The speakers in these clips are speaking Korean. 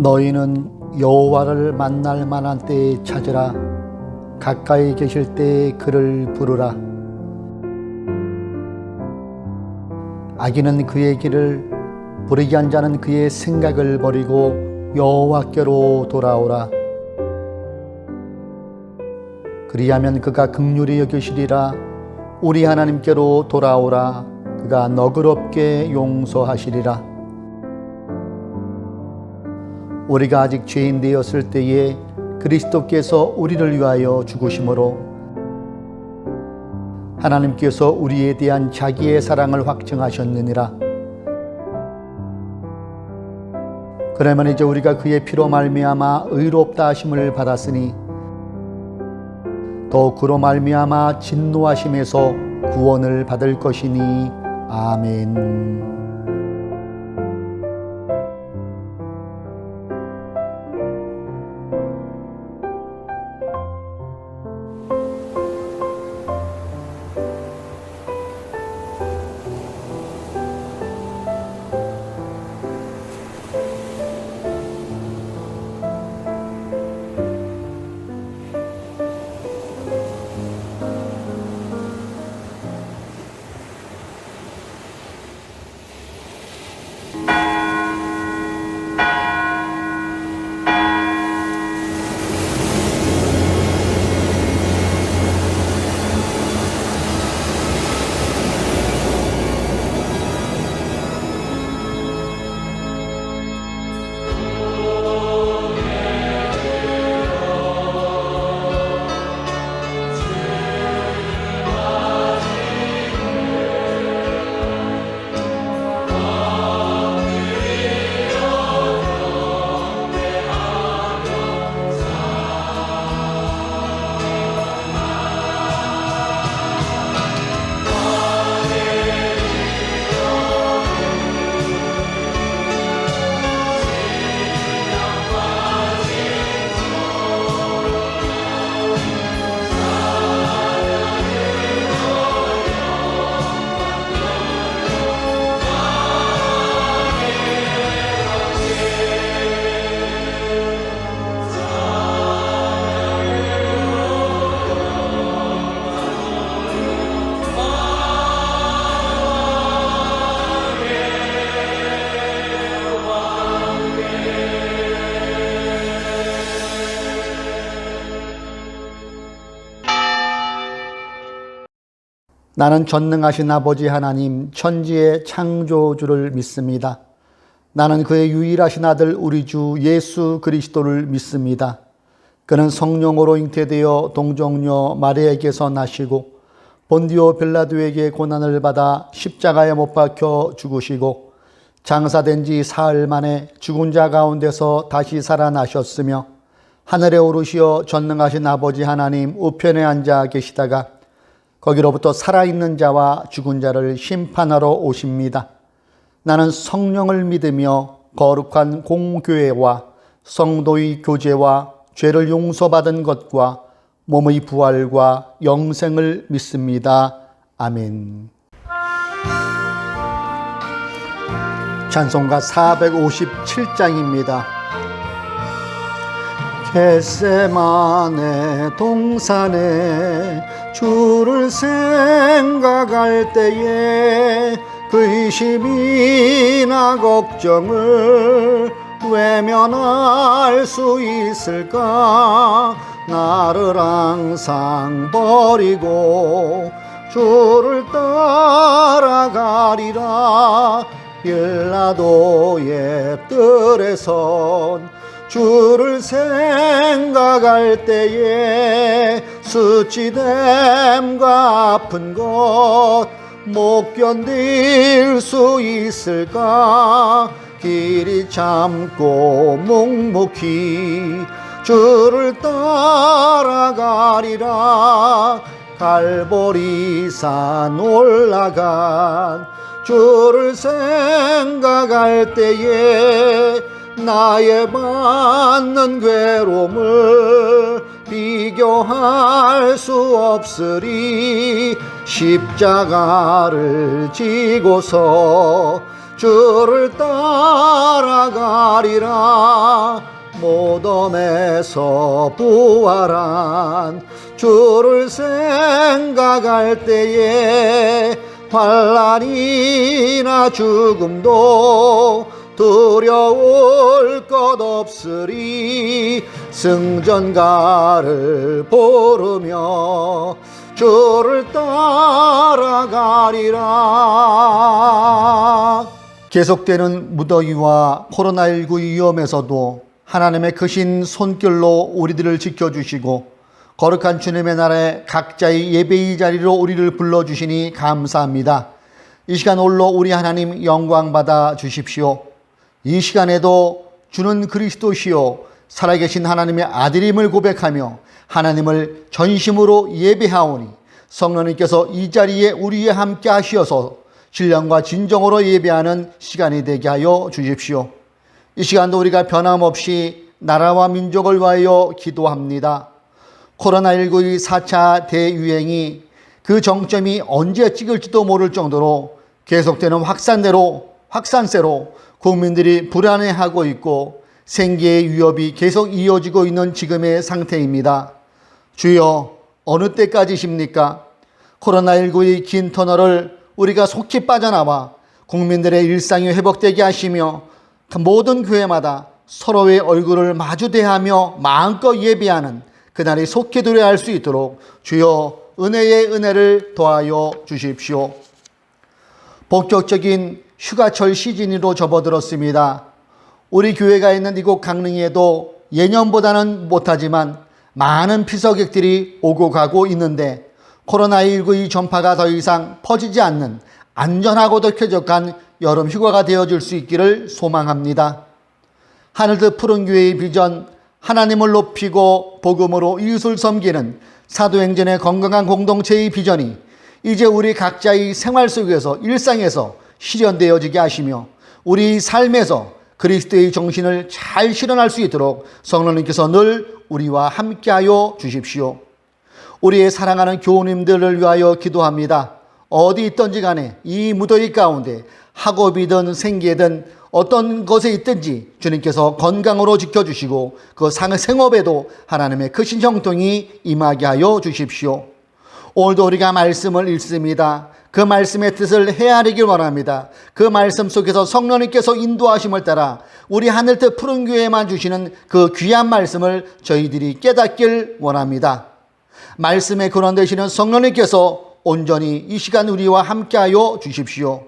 너희는 여호와를 만날 만한 때에 찾으라. 가까이 계실 때에 그를 부르라. 악인은 그의 길을, 불의한 자는 그의 생각을 버리고 여호와께로 돌아오라. 그리하면 그가 긍휼히 여기시리라. 우리 하나님께로 돌아오라. 그가 너그럽게 용서하시리라. 우리가 아직 죄인 되었을 때에 그리스도께서 우리를 위하여 죽으심으로 하나님께서 우리에 대한 자기의 사랑을 확증하셨느니라. 그러면 이제 우리가 그의 피로 말미암아 의롭다 하심을 받았으니 또 그로 말미암아 진노하심에서 구원을 받을 것이니. 아멘. 나는 전능하신 아버지 하나님, 천지의 창조주를 믿습니다. 나는 그의 유일하신 아들 우리 주 예수 그리스도를 믿습니다. 그는 성령으로 잉태되어 동정녀 마리아에게서 나시고 본디오 빌라도에게 고난을 받아 십자가에 못 박혀 죽으시고 장사된 지 사흘 만에 죽은 자 가운데서 다시 살아나셨으며 하늘에 오르시어 전능하신 아버지 하나님 우편에 앉아 계시다가 거기로부터 살아있는 자와 죽은 자를 심판하러 오십니다. 나는 성령을 믿으며 거룩한 공교회와 성도의 교제와 죄를 용서받은 것과 몸의 부활과 영생을 믿습니다. 아멘. 찬송가 457장입니다. 겟세마네 동산에 주를 생각할 때에 의심이나 걱정을 외면할 수 있을까? 나를 항상 버리고 주를 따라가리라. 빌라도의 뜰에선 주를 생각할 때에 수치됨과 아픈 것 못 견딜 수 있을까? 길이 참고 묵묵히 주를 따라가리라. 갈보리산 올라간 주를 생각할 때에 나의 받는 괴로움을 비교할 수 없으리. 십자가를 지고서 주를 따라가리라. 무덤에서 부활한 주를 생각할 때에 환난이나 죽음도 두려울 것 없으리. 승전가를 부르며 주를 따라가리라. 계속되는 무더위와 코로나19 위험에서도 하나님의 크신 손길로 우리들을 지켜주시고 거룩한 주님의 나라에 각자의 예배의 자리로 우리를 불러주시니 감사합니다. 이 시간 홀로 우리 하나님 영광 받아 주십시오. 이 시간에도 주는 그리스도시요 살아계신 하나님의 아들임을 고백하며 하나님을 전심으로 예배하오니 성령님께서 이 자리에 우리와 함께 하시어서 신령과 진정으로 예배하는 시간이 되게 하여 주십시오. 이 시간도 우리가 변함없이 나라와 민족을 위하여 기도합니다. 코로나19의 4차 대유행이 그 정점이 언제 찍을지도 모를 정도로 계속되는 확산세로 국민들이 불안해하고 있고 생계의 위협이 계속 이어지고 있는 지금의 상태입니다. 주여, 어느 때까지십니까? 코로나19의 긴 터널을 우리가 속히 빠져나와 국민들의 일상이 회복되게 하시며 모든 교회마다 서로의 얼굴을 마주 대하며 마음껏 예배하는 그날이 속히 도래할 수 있도록 주여 은혜의 은혜를 더하여 주십시오. 본격적인 휴가철 시즌으로 접어들었습니다. 우리 교회가 있는 이곳 강릉에도 예년보다는 못하지만 많은 피서객들이 오고 가고 있는데 코로나19의 전파가 더 이상 퍼지지 않는 안전하고도 쾌적한 여름 휴가가 되어줄 수 있기를 소망합니다. 하늘뜻 푸른 교회의 비전, 하나님을 높이고 복음으로 이웃을 섬기는 사도행전의 건강한 공동체의 비전이 이제 우리 각자의 생활 속에서 일상에서 실현되어지게 하시며 우리 삶에서 그리스도의 정신을 잘 실현할 수 있도록 성령님께서 늘 우리와 함께하여 주십시오. 우리의 사랑하는 교우님들을 위하여 기도합니다. 어디 있든지 간에 이 무더위 가운데 학업이든 생계든 어떤 것에 있든지 주님께서 건강으로 지켜주시고 그 생업에도 하나님의 크신 형통이 임하게 하여 주십시오. 오늘도 우리가 말씀을 읽습니다. 그 말씀의 뜻을 헤아리길 원합니다. 그 말씀 속에서 성령님께서 인도하심을 따라 우리 하늘뜻 푸른 교회만 주시는 그 귀한 말씀을 저희들이 깨닫길 원합니다. 말씀의 근원 되시는 성령님께서 온전히 이 시간 우리와 함께하여 주십시오.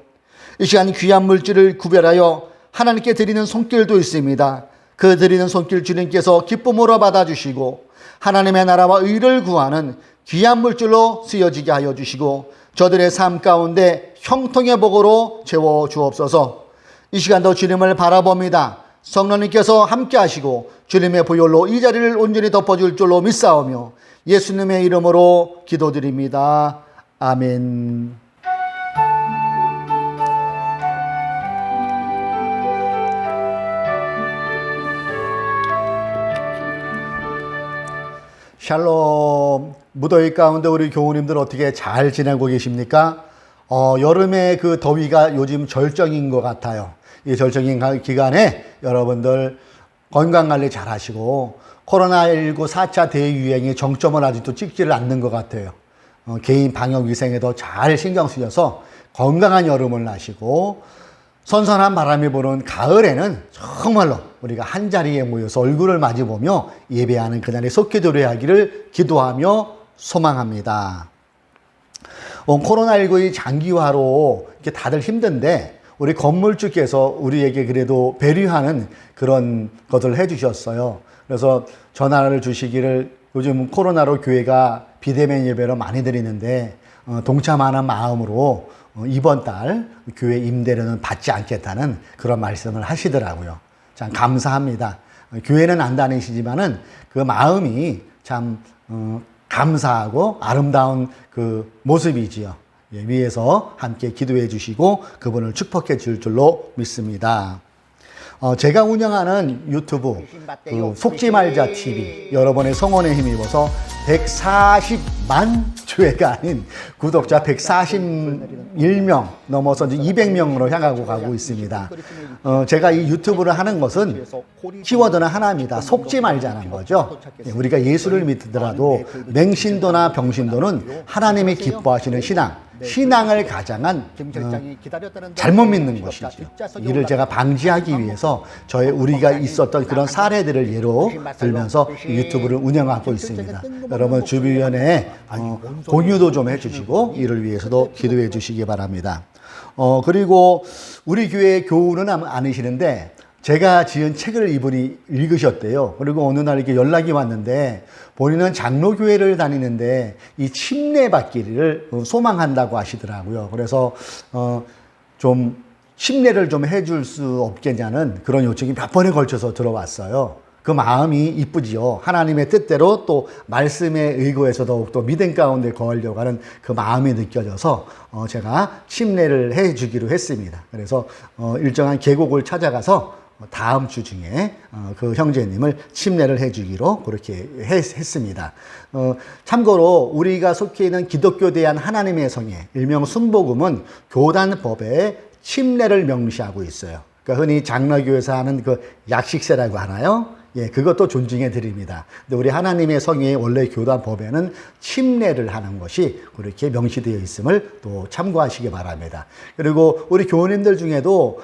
이 시간 귀한 물질을 구별하여 하나님께 드리는 손길도 있습니다. 그 드리는 손길 주님께서 기쁨으로 받아주시고 하나님의 나라와 의를 구하는 귀한 물질로 쓰여지게 하여 주시고 저들의 삶 가운데 형통의 복으로 채워 주옵소서. 이 시간도 주님을 바라봅니다. 성령님께서 함께 하시고 주님의 보혈로 이 자리를 온전히 덮어줄 줄로 믿사오며 예수님의 이름으로 기도드립니다. 아멘. 샬롬. 무더위 가운데 우리 교우님들 어떻게 잘 지내고 계십니까? 여름의 그 더위가 요즘 절정인 것 같아요. 이 절정인 기간에 여러분들 건강관리 잘 하시고 코로나19 4차 대유행의 정점을 아직도 찍지를 않는 것 같아요. 개인 방역위생에도 잘 신경 쓰셔서 건강한 여름을 나시고 선선한 바람이 부는 가을에는 정말로 우리가 한자리에 모여서 얼굴을 마주보며 예배하는 그날이 속히 도래하기를 기도하며 소망합니다. 코로나19의 장기화로 이렇게 다들 힘든데 우리 건물주께서 우리에게 그래도 배려하는 그런 것을 해주셨어요. 그래서 전화를 주시기를 요즘 코로나로 교회가 비대면 예배로 많이 드리는데 동참하는 마음으로 이번 달 교회 임대료는 받지 않겠다는 그런 말씀을 하시더라고요. 참 감사합니다. 교회는 안 다니시지만은 그 마음이 참 감사하고 아름다운 그 모습이지요. 위에서 함께 기도해 주시고 그분을 축복해 줄 줄로 믿습니다. 제가 운영하는 유튜브 속지 말자 TV 여러분의 성원에 힘입어서 140만 조회가 아닌 구독자 141명 넘어서 이제 200명으로 향하고 가고 있습니다. 제가 이 유튜브를 하는 것은 키워드는 하나입니다. 속지 말자는 거죠. 우리가 예수를 믿더라도 맹신도나 병신도는 하나님이 기뻐하시는 신앙을 가장한 잘못 믿는 것이죠. 이를 제가 방지하기 위해서 우리가 있었던 그런 사례들을 예로 들면서 유튜브를 운영하고 있습니다. 여러분 주변에 공유도 좀 해주시고 이를 위해서도 기도해 주시기 바랍니다. 그리고 우리 교회 교우는 아니시는데 제가 지은 책을 이분이 읽으셨대요. 그리고 어느 날 이렇게 연락이 왔는데 본인은 장로교회를 다니는데 이 침례받기를 소망한다고 하시더라고요. 그래서 좀 침례를 좀 해줄 수 없겠냐는 그런 요청이 몇 번에 걸쳐서 들어왔어요. 그 마음이 이쁘지요. 하나님의 뜻대로 또 말씀에 의거해서 더욱더 믿음 가운데 거하려고 하는 그 마음이 느껴져서 제가 침례를 해주기로 했습니다. 그래서 일정한 계곡을 찾아가서 다음 주 중에 그 형제님을 침례를 해주기로 그렇게 했습니다. 참고로 우리가 속해 있는 기독교 대한 하나님의 성회, 일명 순복음은 교단법에 침례를 명시하고 있어요. 그러니까 흔히 장로교에서 하는 그 약식세라고 하나요? 예, 그것도 존중해 드립니다. 근데 우리 하나님의 성회의 원래 교단 법에는 침례를 하는 것이 그렇게 명시되어 있음을 또 참고하시기 바랍니다. 그리고 우리 교우님들 중에도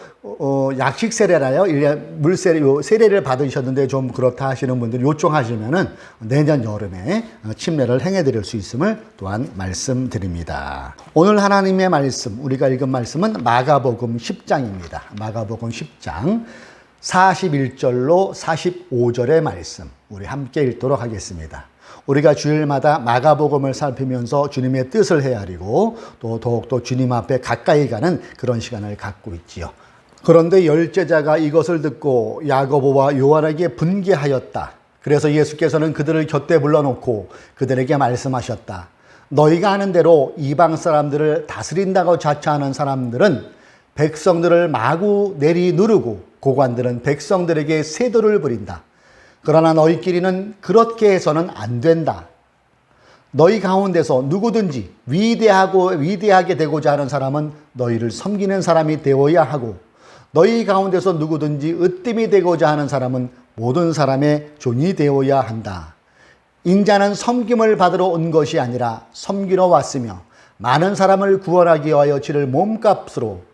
약식 세례라요, 물세례, 세례를 받으셨는데 좀 그렇다 하시는 분들 요청하시면은 내년 여름에 침례를 행해 드릴 수 있음을 또한 말씀드립니다. 오늘 하나님의 말씀, 우리가 읽은 말씀은 마가복음 10장입니다. 마가복음 10장 41절로 45절의 말씀 우리 함께 읽도록 하겠습니다. 우리가 주일마다 마가복음을 살피면서 주님의 뜻을 헤아리고 또 더욱더 주님 앞에 가까이 가는 그런 시간을 갖고 있지요. 그런데 열제자가 이것을 듣고 야고보와 요한에게 분개하였다. 그래서 예수께서는 그들을 곁에 불러놓고 그들에게 말씀하셨다. 너희가 하는 대로 이방 사람들을 다스린다고 자처하는 사람들은 백성들을 마구 내리누르고 고관들은 백성들에게 세도를 부린다. 그러나 너희끼리는 그렇게 해서는 안 된다. 너희 가운데서 누구든지 위대하게 되고자 하는 사람은 너희를 섬기는 사람이 되어야 하고 너희 가운데서 누구든지 으뜸이 되고자 하는 사람은 모든 사람의 종이 되어야 한다. 인자는 섬김을 받으러 온 것이 아니라 섬기러 왔으며 많은 사람을 구원하기 위하여 지를 몸값으로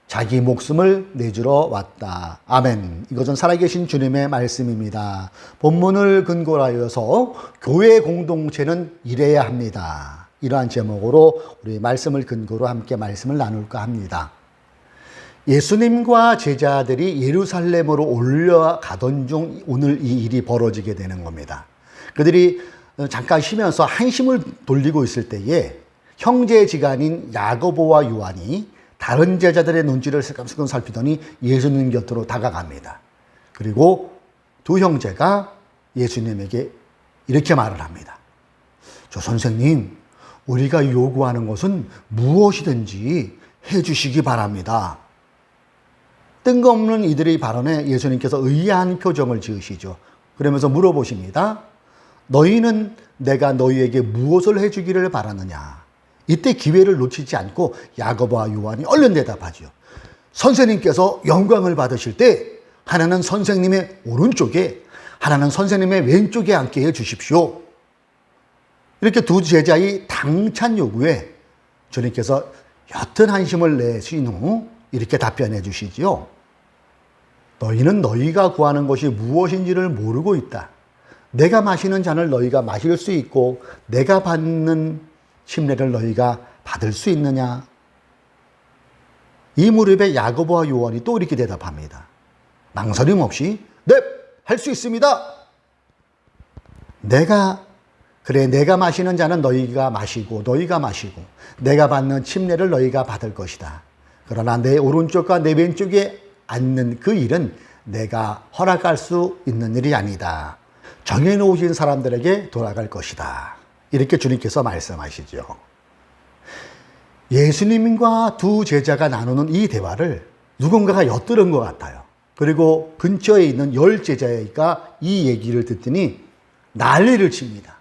자기 목숨을 내주러 왔다. 아멘. 이것은 살아계신 주님의 말씀입니다. 본문을 근거로 하여서 교회 공동체는 이래야 합니다. 이러한 제목으로 우리 말씀을 근거로 함께 말씀을 나눌까 합니다. 예수님과 제자들이 예루살렘으로 올라가던 중 오늘 이 일이 벌어지게 되는 겁니다. 그들이 잠깐 쉬면서 한심을 돌리고 있을 때에 형제지간인 야고보와 요한이 다른 제자들의 눈치를 슬금슬금 살피더니 예수님 곁으로 다가갑니다. 그리고 두 형제가 예수님에게 이렇게 말을 합니다. 저 선생님, 우리가 요구하는 것은 무엇이든지 해주시기 바랍니다. 뜬금없는 이들의 발언에 예수님께서 의아한 표정을 지으시죠. 그러면서 물어보십니다. 너희는 내가 너희에게 무엇을 해주기를 바라느냐? 이때 기회를 놓치지 않고 야고보와 요한이 얼른 대답하죠. 선생님께서 영광을 받으실 때 하나는 선생님의 오른쪽에 하나는 선생님의 왼쪽에 앉게 해 주십시오. 이렇게 두 제자의 당찬 요구에 주님께서 옅은 한심을 내신 후 이렇게 답변해 주시지요. 너희는 너희가 구하는 것이 무엇인지를 모르고 있다. 내가 마시는 잔을 너희가 마실 수 있고 내가 받는 침례를 너희가 받을 수 있느냐? 이 무렵에 야고보와 요한이 또 이렇게 대답합니다. 망설임 없이 네, 할 수 있습니다. 내가 마시는 잔은 너희가 마시고 내가 받는 침례를 너희가 받을 것이다. 그러나 내 오른쪽과 내 왼쪽에 앉는 그 일은 내가 허락할 수 있는 일이 아니다. 정해놓으신 사람들에게 돌아갈 것이다. 이렇게 주님께서 말씀하시죠. 예수님과 두 제자가 나누는 이 대화를 누군가가 엿들은 것 같아요. 그리고 근처에 있는 10제자가 이 얘기를 듣더니 난리를 칩니다.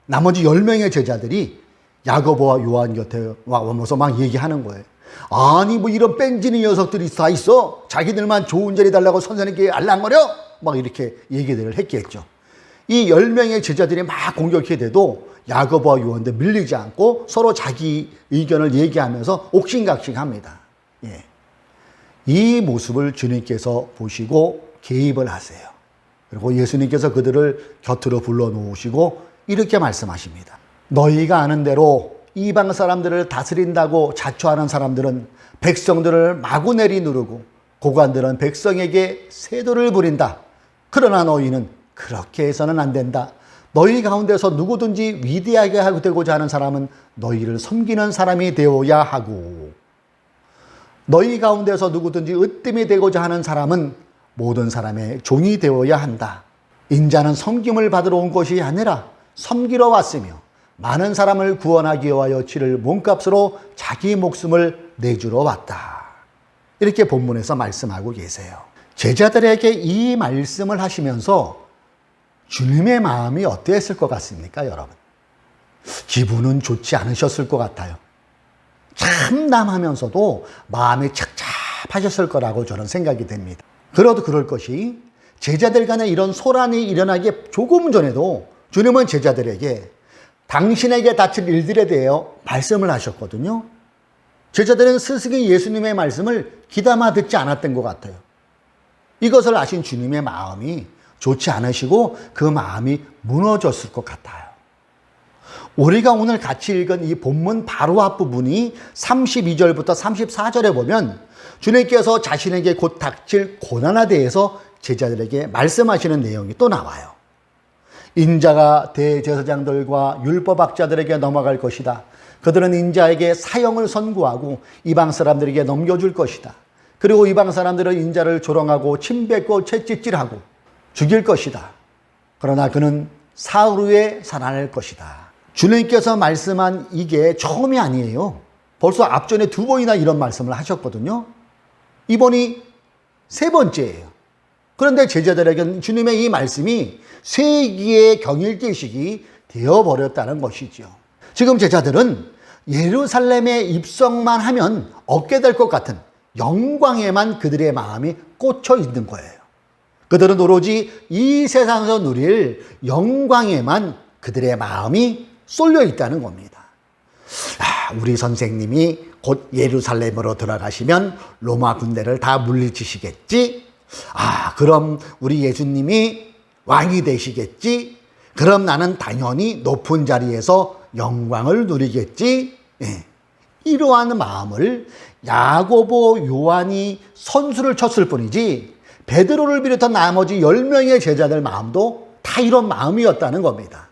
나머지 10명의 제자들이 야고보와 요한 곁에 와서 막 얘기하는 거예요. 아니 뭐 이런 뺑지는 녀석들이 다 있어? 자기들만 좋은 자리 달라고 선생님께 알랑거려? 막 이렇게 얘기들을 했겠죠. 이 10명의 제자들이 막 공격해 대도 야고보와 요한들 밀리지 않고 서로 자기 의견을 얘기하면서 옥신각신합니다. 예. 이 모습을 주님께서 보시고 개입을 하세요. 그리고 예수님께서 그들을 곁으로 불러놓으시고 이렇게 말씀하십니다. 너희가 아는 대로 이방 사람들을 다스린다고 자초하는 사람들은 백성들을 마구 내리누르고 고관들은 백성에게 세도를 부린다. 그러나 너희는 그렇게 해서는 안 된다. 너희 가운데서 누구든지 위대하게 되고자 하는 사람은 너희를 섬기는 사람이 되어야 하고, 너희 가운데서 누구든지 으뜸이 되고자 하는 사람은 모든 사람의 종이 되어야 한다. 인자는 섬김을 받으러 온 것이 아니라 섬기러 왔으며 많은 사람을 구원하기 위하여 치를 몸값으로 자기 목숨을 내주러 왔다. 이렇게 본문에서 말씀하고 계세요. 제자들에게 이 말씀을 하시면서 주님의 마음이 어땠을 것 같습니까, 여러분? 기분은 좋지 않으셨을 것 같아요. 참담하면서도 마음이 착잡하셨을 거라고 저는 생각이 됩니다. 그래도 그럴 것이 제자들 간에 이런 소란이 일어나기 조금 전에도 주님은 제자들에게 당신에게 닥칠 일들에 대하여 말씀을 하셨거든요. 제자들은 스승이 예수님의 말씀을 귀담아 듣지 않았던 것 같아요. 이것을 아신 주님의 마음이 좋지 않으시고 그 마음이 무너졌을 것 같아요. 우리가 오늘 같이 읽은 이 본문 바로 앞부분이 32절부터 34절에 보면 주님께서 자신에게 곧 닥칠 고난에 대해서 제자들에게 말씀하시는 내용이 또 나와요. 인자가 대제사장들과 율법학자들에게 넘어갈 것이다. 그들은 인자에게 사형을 선고하고 이방 사람들에게 넘겨줄 것이다. 그리고 이방 사람들은 인자를 조롱하고 침뱉고 채찍질하고 죽일 것이다. 그러나 그는 사흘 후에 살아날 것이다. 주님께서 말씀한 이게 처음이 아니에요. 벌써 앞전에 2번이나 이런 말씀을 하셨거든요. 이번이 3번째예요. 그런데 제자들에게는 주님의 이 말씀이 세기의 경일기식이 되어버렸다는 것이죠. 지금 제자들은 예루살렘에 입성만 하면 얻게 될 것 같은 영광에만 그들의 마음이 꽂혀 있는 거예요. 그들은 오로지 이 세상에서 누릴 영광에만 그들의 마음이 쏠려 있다는 겁니다. 우리 선생님이 곧 예루살렘으로 들어가시면 로마 군대를 다 물리치시겠지? 그럼 우리 예수님이 왕이 되시겠지? 그럼 나는 당연히 높은 자리에서 영광을 누리겠지? 이러한 마음을 야고보, 요한이 선수를 쳤을 뿐이지 베드로를 비롯한 나머지 10명의 제자들 마음도 다 이런 마음이었다는 겁니다.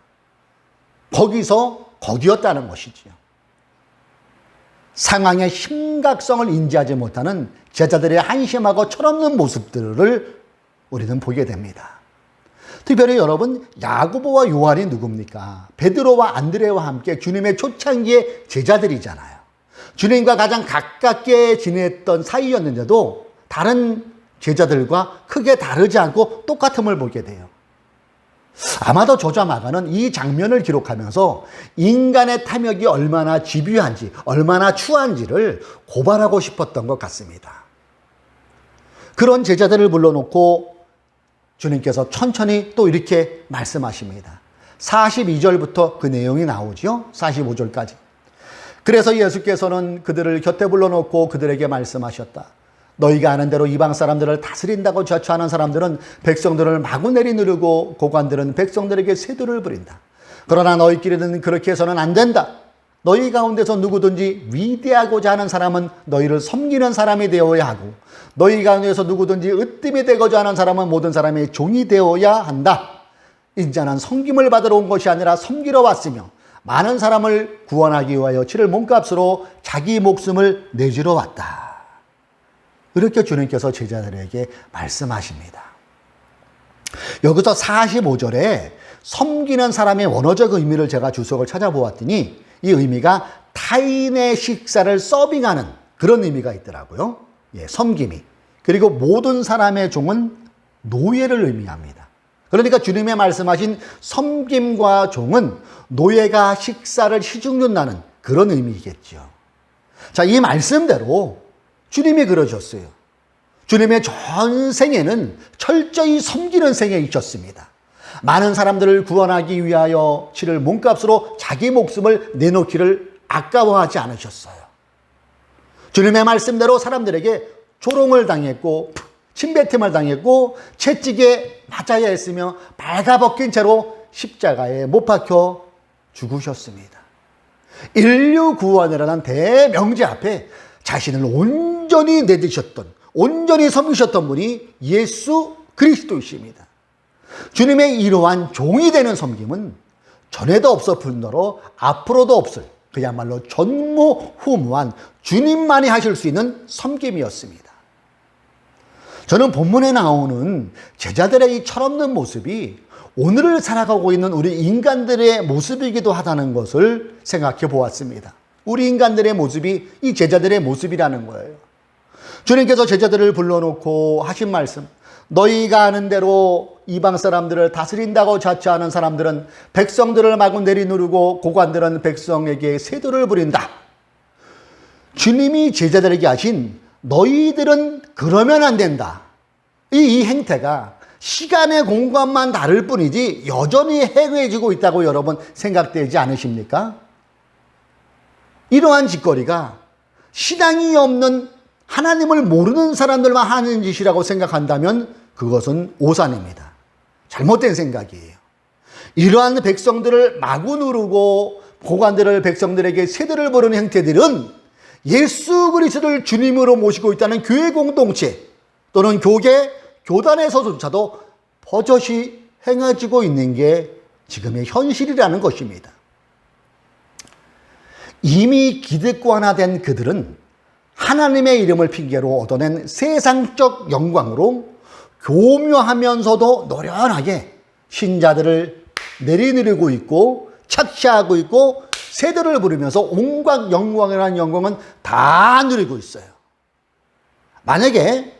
거기였다는 것이지요. 상황의 심각성을 인지하지 못하는 제자들의 한심하고 철없는 모습들을 우리는 보게 됩니다. 특별히 여러분, 야고보와 요한이 누굽니까? 베드로와 안드레와 함께 주님의 초창기의 제자들이잖아요. 주님과 가장 가깝게 지냈던 사이였는데도 다른 제자들과 크게 다르지 않고 똑같음을 보게 돼요. 아마도 저자 마가는 이 장면을 기록하면서 인간의 탐욕이 얼마나 집요한지, 얼마나 추한지를 고발하고 싶었던 것 같습니다. 그런 제자들을 불러놓고 주님께서 천천히 또 이렇게 말씀하십니다. 42절부터 그 내용이 나오죠. 45절까지. 그래서 예수께서는 그들을 곁에 불러놓고 그들에게 말씀하셨다. 너희가 아는 대로 이방 사람들을 다스린다고 자처하는 사람들은 백성들을 마구 내리누르고 고관들은 백성들에게 세도를 부린다. 그러나 너희끼리는 그렇게 해서는 안 된다. 너희 가운데서 누구든지 위대하고자 하는 사람은 너희를 섬기는 사람이 되어야 하고 너희 가운데서 누구든지 으뜸이 되고자 하는 사람은 모든 사람의 종이 되어야 한다. 인자는 섬김을 받으러 온 것이 아니라 섬기러 왔으며 많은 사람을 구원하기 위하여 치를 몸값으로 자기 목숨을 내주러 왔다. 이렇게 주님께서 제자들에게 말씀하십니다. 여기서 45절에 섬기는 사람의 원어적 의미를 제가 주석을 찾아보았더니 이 의미가 타인의 식사를 서빙하는 그런 의미가 있더라고요. 섬김이. 그리고 모든 사람의 종은 노예를 의미합니다. 그러니까 주님의 말씀하신 섬김과 종은 노예가 식사를 시중준다는 그런 의미겠죠. 자, 이 말씀대로 주님이 그러셨어요. 주님의 전 생애는 철저히 섬기는 생애이셨습니다. 많은 사람들을 구원하기 위하여 치를 몸값으로 자기 목숨을 내놓기를 아까워하지 않으셨어요. 주님의 말씀대로 사람들에게 조롱을 당했고 침뱉음을 당했고 채찍에 맞아야 했으며 발가벗긴 채로 십자가에 못 박혀 죽으셨습니다. 인류 구원이라는 대명제 앞에 자신을 온전히 내드셨던, 온전히 섬기셨던 분이 예수 그리스도이십니다. 주님의 이러한 종이 되는 섬김은 전에도 없을 뿐더러 앞으로도 없을 그야말로 전무후무한 주님만이 하실 수 있는 섬김이었습니다. 저는 본문에 나오는 제자들의 이 철없는 모습이 오늘을 살아가고 있는 우리 인간들의 모습이기도 하다는 것을 생각해 보았습니다. 우리 인간들의 모습이 이 제자들의 모습이라는 거예요. 주님께서 제자들을 불러놓고 하신 말씀, 너희가 아는 대로 이방 사람들을 다스린다고 자처하는 사람들은 백성들을 마구 내리누르고 고관들은 백성에게 세도를 부린다. 주님이 제자들에게 하신 너희들은 그러면 안 된다. 이 행태가 시간의 공간만 다를 뿐이지 여전히 해외해지고 있다고 여러분 생각되지 않으십니까? 이러한 짓거리가 신앙이 없는 하나님을 모르는 사람들만 하는 짓이라고 생각한다면 그것은 오산입니다. 잘못된 생각이에요. 이러한 백성들을 마구 누르고 고관들을 백성들에게 세대를 부르는 형태들은 예수 그리스도를 주님으로 모시고 있다는 교회 공동체 또는 교계, 교단에서조차도 버젓이 행해지고 있는 게 지금의 현실이라는 것입니다. 이미 기득권화된 그들은 하나님의 이름을 핑계로 얻어낸 세상적 영광으로 교묘하면서도 노련하게 신자들을 내리누르고 있고 착취하고 있고 세대를 부르면서 온갖 영광이라는 영광은 다 누리고 있어요. 만약에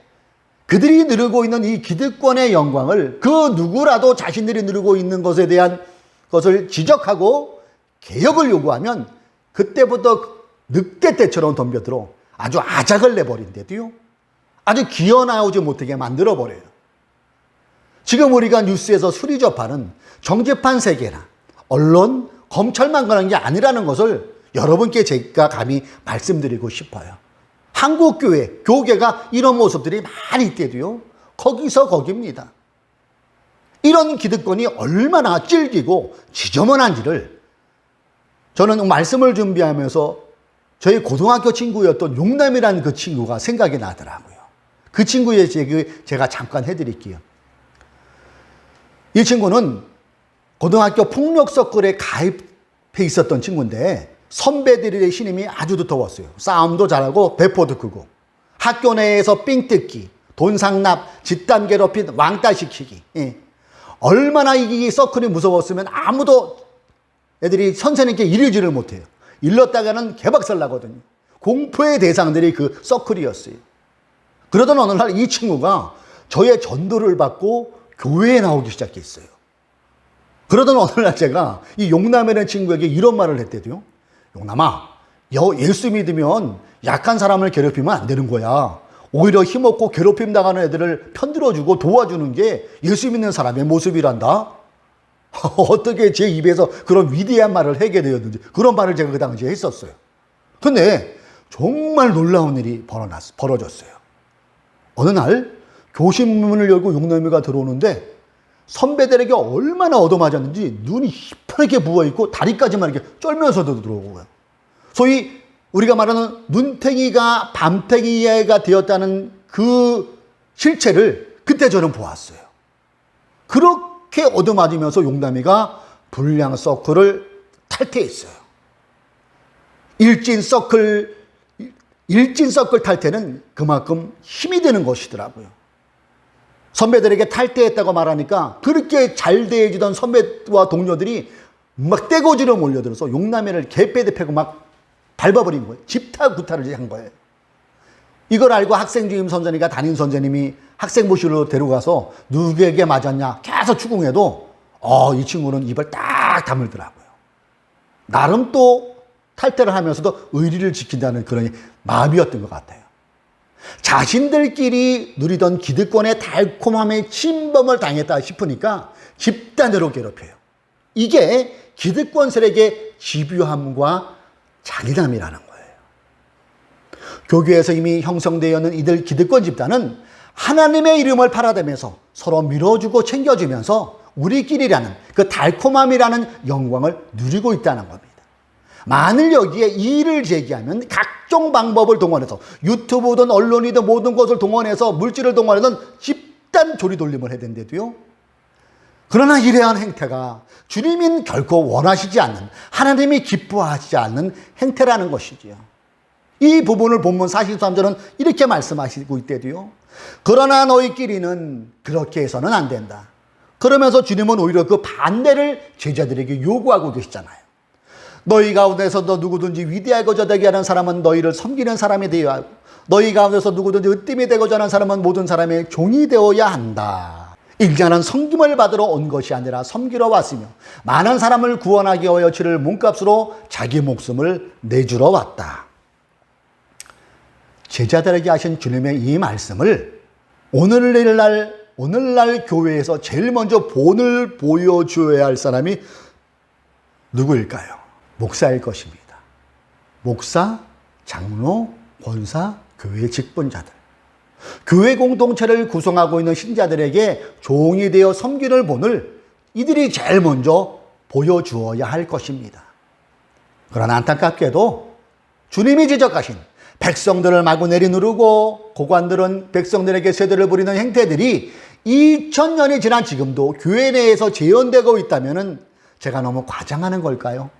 그들이 누리고 있는 이 기득권의 영광을 그 누구라도 자신들이 누리고 있는 것에 대한 것을 지적하고 개혁을 요구하면 그때부터 늑대 때처럼 덤벼들어 아주 아작을 내버린대도요. 아주 기어 나오지 못하게 만들어버려요. 지금 우리가 뉴스에서 수리 접하는 정치판 세계나 언론, 검찰만 그런 게 아니라는 것을 여러분께 제가 감히 말씀드리고 싶어요. 한국교회, 교계가 이런 모습들이 많이 있대도요. 거기서 거깁니다. 이런 기득권이 얼마나 찔기고 지저분한지를 저는 말씀을 준비하면서 저희 고등학교 친구였던 용남이라는 그 친구가 생각이 나더라고요. 그 친구의 얘기 제가 잠깐 해드릴게요. 이 친구는 고등학교 폭력 서클에 가입해 있었던 친구인데 선배들의 신임이 아주 두터웠어요. 싸움도 잘하고 배포도 크고 학교 내에서 삥 뜯기, 돈 상납, 집단 괴롭힘, 왕따 시키기. 얼마나 이 서클이 무서웠으면 아무도 애들이 선생님께 이르지를 못해요. 일렀다가는 개박살 나거든요. 공포의 대상들이 그 서클이었어요. 그러던 어느 날 이 친구가 저의 전도를 받고 교회에 나오기 시작했어요. 그러던 어느 날 제가 이 용남이라는 친구에게 이런 말을 했대도요. 용남아, 예수 믿으면 약한 사람을 괴롭히면 안 되는 거야. 오히려 힘없고 괴롭힘 당하는 애들을 편들어주고 도와주는 게 예수 믿는 사람의 모습이란다. 어떻게 제 입에서 그런 위대한 말을 하게 되었는지 그런 말을 제가 그 당시에 했었어요. 근데 정말 놀라운 일이 벌어졌어요. 어느 날 교실문을 열고 용남이가 들어오는데 선배들에게 얼마나 얻어맞았는지 눈이 희뿌랗게 부어있고 다리까지만 이렇게 쫄면서도 들어오고요. 소위 우리가 말하는 눈탱이가 밤탱이가 되었다는 그 실체를 그때 저는 보았어요. 그렇게 얻어맞으면서 용남이가 불량 서클을 탈퇴했어요. 일진 서클 탈퇴는 그만큼 힘이 되는 것이더라고요. 선배들에게 탈퇴했다고 말하니까 그렇게 잘 대해주던 선배와 동료들이 막 떼거지로 몰려들어서 용남이를 개패대 패고 막 밟아버린 거예요. 집타구타를 한 거예요. 이걸 알고 학생주임 선생님과 담임 선생님이 학생부실로 데려가서 누구에게 맞았냐 계속 추궁해도 이 친구는 입을 딱 다물더라고요. 나름 또 탈퇴를 하면서도 의리를 지킨다는 그런 마음이었던 것 같아요. 자신들끼리 누리던 기득권의 달콤함에 침범을 당했다 싶으니까 집단으로 괴롭혀요. 이게 기득권 세력의 집요함과 잔인함이라는 거예요. 교교에서 이미 형성되어 있는 이들 기득권 집단은 하나님의 이름을 팔아대면서 서로 밀어주고 챙겨주면서 우리끼리라는 그 달콤함이라는 영광을 누리고 있다는 겁니다. 만일 여기에 이의를 제기하면 각종 방법을 동원해서 유튜브든 언론이든 모든 것을 동원해서 물질을 동원해서 집단 조리돌림을 해야 된대도요. 그러나 이러한 행태가 주님은 결코 원하시지 않는, 하나님이 기뻐하시지 않는 행태라는 것이지요. 이 부분을 본문 43절은 이렇게 말씀하시고 있대도요. 그러나 너희끼리는 그렇게 해서는 안 된다. 그러면서 주님은 오히려 그 반대를 제자들에게 요구하고 계시잖아요. 너희 가운데서도 누구든지 위대하고자 되게 하는 사람은 너희를 섬기는 사람이 되어야 하고, 너희 가운데서 누구든지 으뜸이 되고자 하는 사람은 모든 사람의 종이 되어야 한다. 인자는 섬김을 받으러 온 것이 아니라 섬기러 왔으며 많은 사람을 구원하기 위하여 치를 몸값으로 자기 목숨을 내주러 왔다. 제자들에게 하신 주님의 이 말씀을 오늘날 교회에서 제일 먼저 본을 보여줘야 할 사람이 누구일까요? 목사일 것입니다. 목사, 장로, 권사, 교회 직분자들. 교회 공동체를 구성하고 있는 신자들에게 종이 되어 섬기는 본을 이들이 제일 먼저 보여주어야 할 것입니다. 그러나 안타깝게도 주님이 지적하신 백성들을 마구 내리누르고 고관들은 백성들에게 세대를 부리는 행태들이 2000년이 지난 지금도 교회 내에서 재현되고 있다면 제가 너무 과장하는 걸까요?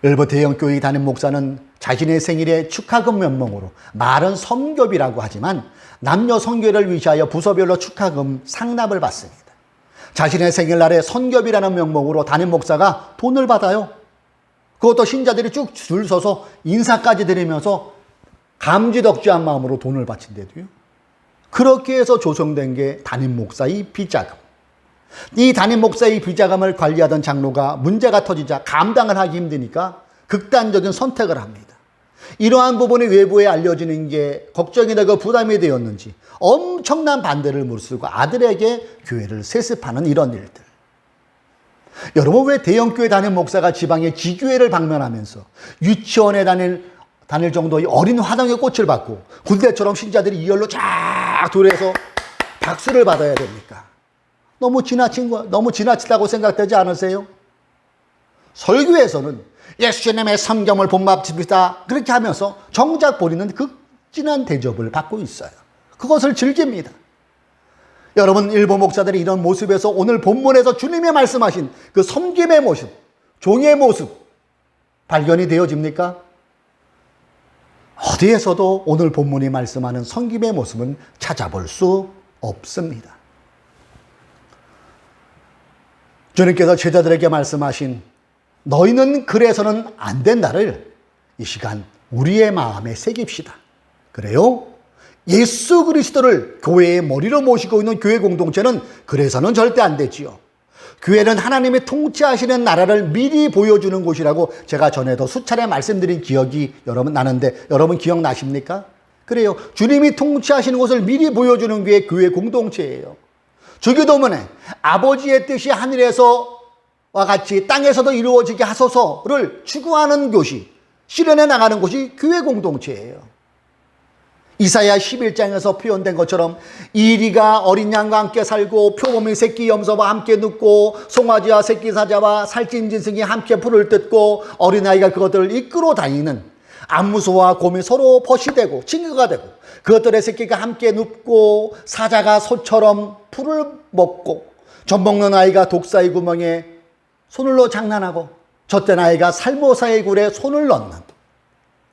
일부 대형교회 담임 목사는 자신의 생일에 축하금 명목으로 말은 성교비라고 하지만 남녀 성교를 위시하여 부서별로 축하금 상납을 받습니다. 자신의 생일날에 선교비라는 명목으로 담임 목사가 돈을 받아요. 그것도 신자들이 쭉 줄 서서 인사까지 드리면서 감지덕지한 마음으로 돈을 바친대도요. 그렇게 해서 조성된 게 담임 목사의 비자금. 이 담임 목사의 비자금을 관리하던 장로가 문제가 터지자 감당을 하기 힘드니까 극단적인 선택을 합니다. 이러한 부분이 외부에 알려지는 게 걱정이 되고 부담이 되었는지 엄청난 반대를 무릅쓰고 아들에게 교회를 세습하는 이런 일들. 여러분, 왜 대형교회 담임 목사가 지방의 지교회를 방문하면서 유치원에 다닐 정도의 어린 화덕의 꽃을 받고 군대처럼 신자들이 이열로 쫙 도래해서 박수를 받아야 됩니까? 너무 지나치다고 생각되지 않으세요? 설교에서는 예수님의 섬김을 본받습니다. 그렇게 하면서 정작 본인은 극진한 대접을 받고 있어요. 그것을 즐깁니다. 여러분, 일부 목사들이 이런 모습에서 오늘 본문에서 주님이 말씀하신 그 섬김의 모습, 종의 모습 발견이 되어집니까? 어디에서도 오늘 본문이 말씀하는 섬김의 모습은 찾아볼 수 없습니다. 주님께서 제자들에게 말씀하신 너희는 그래서는 안 된다를 이 시간 우리의 마음에 새깁시다. 그래요? 예수 그리스도를 교회의 머리로 모시고 있는 교회 공동체는 그래서는 절대 안 되지요. 교회는 하나님이 통치하시는 나라를 미리 보여주는 곳이라고 제가 전에도 수차례 말씀드린 기억이 여러분 나는데 여러분 기억나십니까? 그래요. 주님이 통치하시는 곳을 미리 보여주는 게 교회 공동체예요. 주기도문에 아버지의 뜻이 하늘에서와 같이 땅에서도 이루어지게 하소서를 추구하는 곳이, 실현해 나가는 곳이 교회 공동체예요. 이사야 11장에서 표현된 것처럼 이리가 어린 양과 함께 살고 표범이 새끼 염소와 함께 눕고 송아지와 새끼 사자와 살찐 짐승이 함께 풀을 뜯고 어린아이가 그것들을 이끌어 다니는 암무소와 곰이 서로 벗이되고 친구가 되고 그것들의 새끼가 함께 눕고 사자가 소처럼 풀을 먹고 젖 먹는 아이가 독사의 구멍에 손을 넣어 장난하고 젖된 아이가 살모사의 굴에 손을 넣는,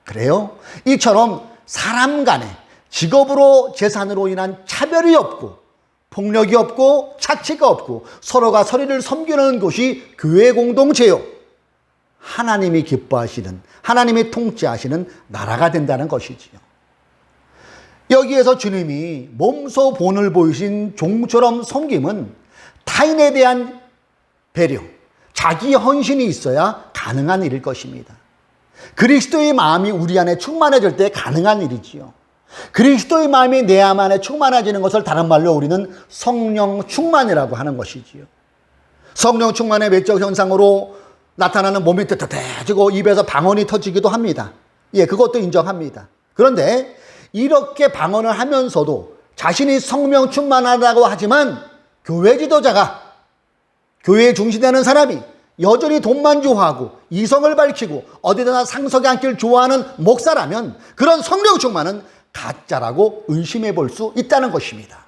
그래요? 이처럼 사람 간에 직업으로 재산으로 인한 차별이 없고 폭력이 없고 착취가 없고 서로가 서로를 섬기는 곳이 교회 공동체요. 하나님이 기뻐하시는, 하나님이 통치하시는 나라가 된다는 것이지요. 여기에서 주님이 몸소 본을 보이신 종처럼 섬김은 타인에 대한 배려, 자기 헌신이 있어야 가능한 일일 것입니다. 그리스도의 마음이 우리 안에 충만해질 때 가능한 일이지요. 그리스도의 마음이 내 안에 충만해지는 것을 다른 말로 우리는 성령 충만이라고 하는 것이지요. 성령 충만의 외적 현상으로 나타나는 몸이 뜨뜻해지고 입에서 방언이 터지기도 합니다. 예, 그것도 인정합니다. 그런데 이렇게 방언을 하면서도 자신이 성령 충만하다고 하지만 교회 지도자가, 교회에 중시되는 사람이 여전히 돈만 좋아하고 이성을 밝히고 어디다나 상석에 앉길 좋아하는 목사라면 그런 성령 충만은 가짜라고 의심해 볼 수 있다는 것입니다.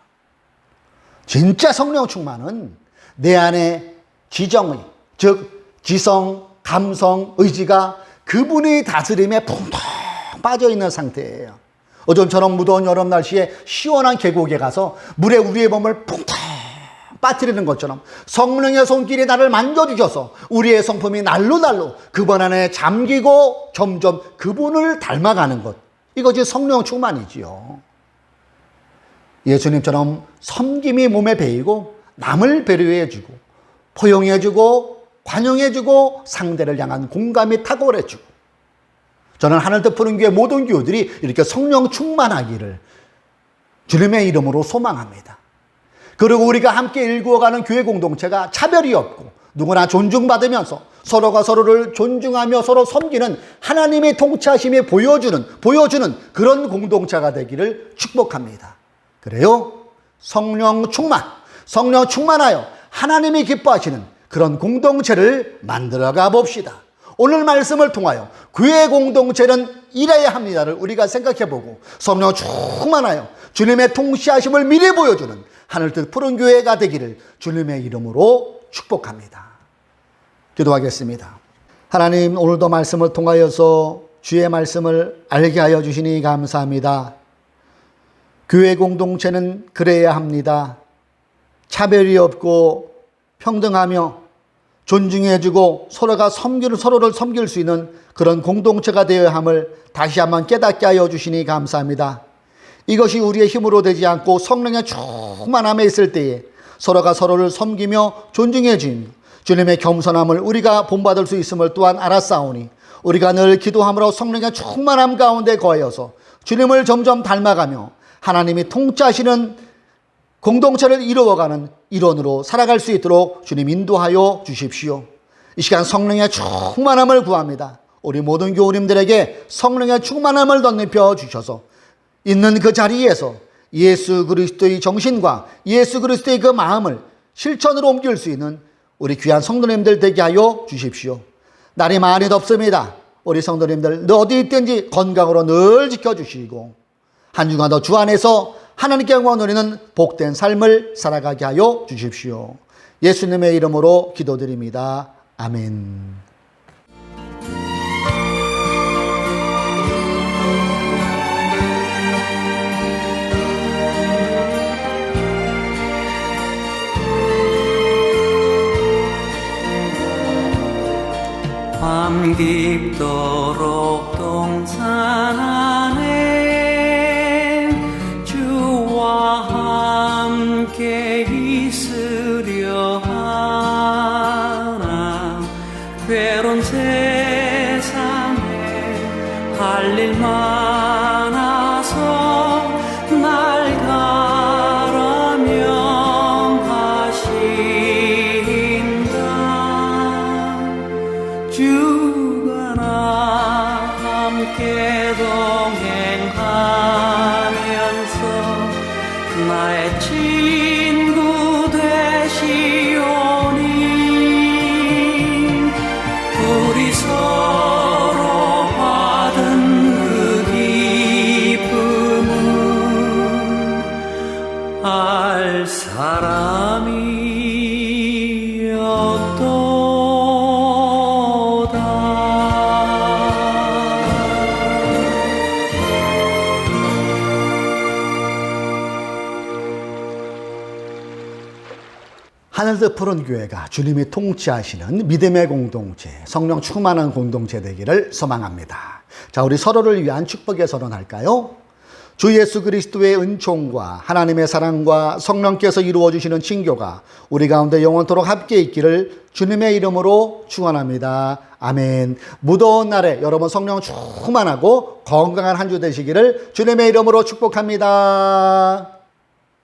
진짜 성령 충만은 내 안에 지정의, 즉 지성, 감성, 의지가 그분의 다스림에 풍덩 빠져 있는 상태예요. 어제처럼 무더운 여름 날씨에 시원한 계곡에 가서 물에 우리의 몸을 풍덩 빠뜨리는 것처럼 성령의 손길이 나를 만져주셔서 우리의 성품이 날로 그분 안에 잠기고 점점 그분을 닮아가는 것, 이것이 성령 충만이지요. 예수님처럼 섬김이 몸에 배이고 남을 배려해주고 포용해주고 관용해주고 상대를 향한 공감이 탁월해지고, 저는 하늘 뜻 푸른 교회 모든 교우들이 이렇게 성령 충만하기를 주님의 이름으로 소망합니다. 그리고 우리가 함께 일구어가는 교회 공동체가 차별이 없고 누구나 존중받으면서 서로가 서로를 존중하며 서로 섬기는 하나님의 통치하심이 보여주는 그런 공동체가 되기를 축복합니다. 그래요? 성령 충만하여 하나님이 기뻐하시는 그런 공동체를 만들어가 봅시다. 오늘 말씀을 통하여 교회 공동체는 이래야 합니다를 우리가 생각해보고 성령 충만하여 주님의 통치하심을 미리 보여주는 하늘뜻 푸른 교회가 되기를 주님의 이름으로 축복합니다. 기도하겠습니다. 하나님, 오늘도 말씀을 통하여서 주의 말씀을 알게 하여 주시니 감사합니다. 교회 공동체는 그래야 합니다. 차별이 없고 평등하며 존중해주고 서로를 섬길 수 있는 그런 공동체가 되어야 함을 다시 한번 깨닫게 하여 주시니 감사합니다. 이것이 우리의 힘으로 되지 않고 성령의 충만함에 있을 때에 서로가 서로를 섬기며 존중해 주며 주님의 겸손함을 우리가 본받을 수 있음을 또한 알았사오니 우리가 늘 기도함으로 성령의 충만함 가운데 거하여서 주님을 점점 닮아가며 하나님이 통치하시는 공동체를 이루어가는 일원으로 살아갈 수 있도록 주님 인도하여 주십시오. 이 시간 성령의 충만함을 구합니다. 우리 모든 교우님들에게 성령의 충만함을 덧입혀 주셔서 있는 그 자리에서 예수 그리스도의 정신과 예수 그리스도의 그 마음을 실천으로 옮길 수 있는 우리 귀한 성도님들 되게 하여 주십시오. 날이 많이 덥습니다. 우리 성도님들 어디 있든지 건강으로 늘 지켜주시고 한 주간도 주 안에서 하나님께 영광 누리는 복된 삶을 살아가게 하여 주십시오. 예수님의 이름으로 기도드립니다. 아멘. 밤 깊도록 동산 안에 주와 함께 있으려 하나 괴로운 세상에 할 일 많아서 날 가라명하신다. 주가 나 함께 동행하면서 나의 친구 되시오니 우리 서로 받은 그 기쁨은 알 사람이 없도다. 하늘뜻 푸른 교회가 주님이 통치하시는 믿음의 공동체, 성령 충만한 공동체 되기를 소망합니다. 자, 우리 서로를 위한 축복의 서론할까요? 주 예수 그리스도의 은총과 하나님의 사랑과 성령께서 이루어 주시는 친교가 우리 가운데 영원토록 함께 있기를 주님의 이름으로 축원합니다. 아멘. 무더운 날에 여러분 성령 충만하고 건강한 한 주 되시기를 주님의 이름으로 축복합니다.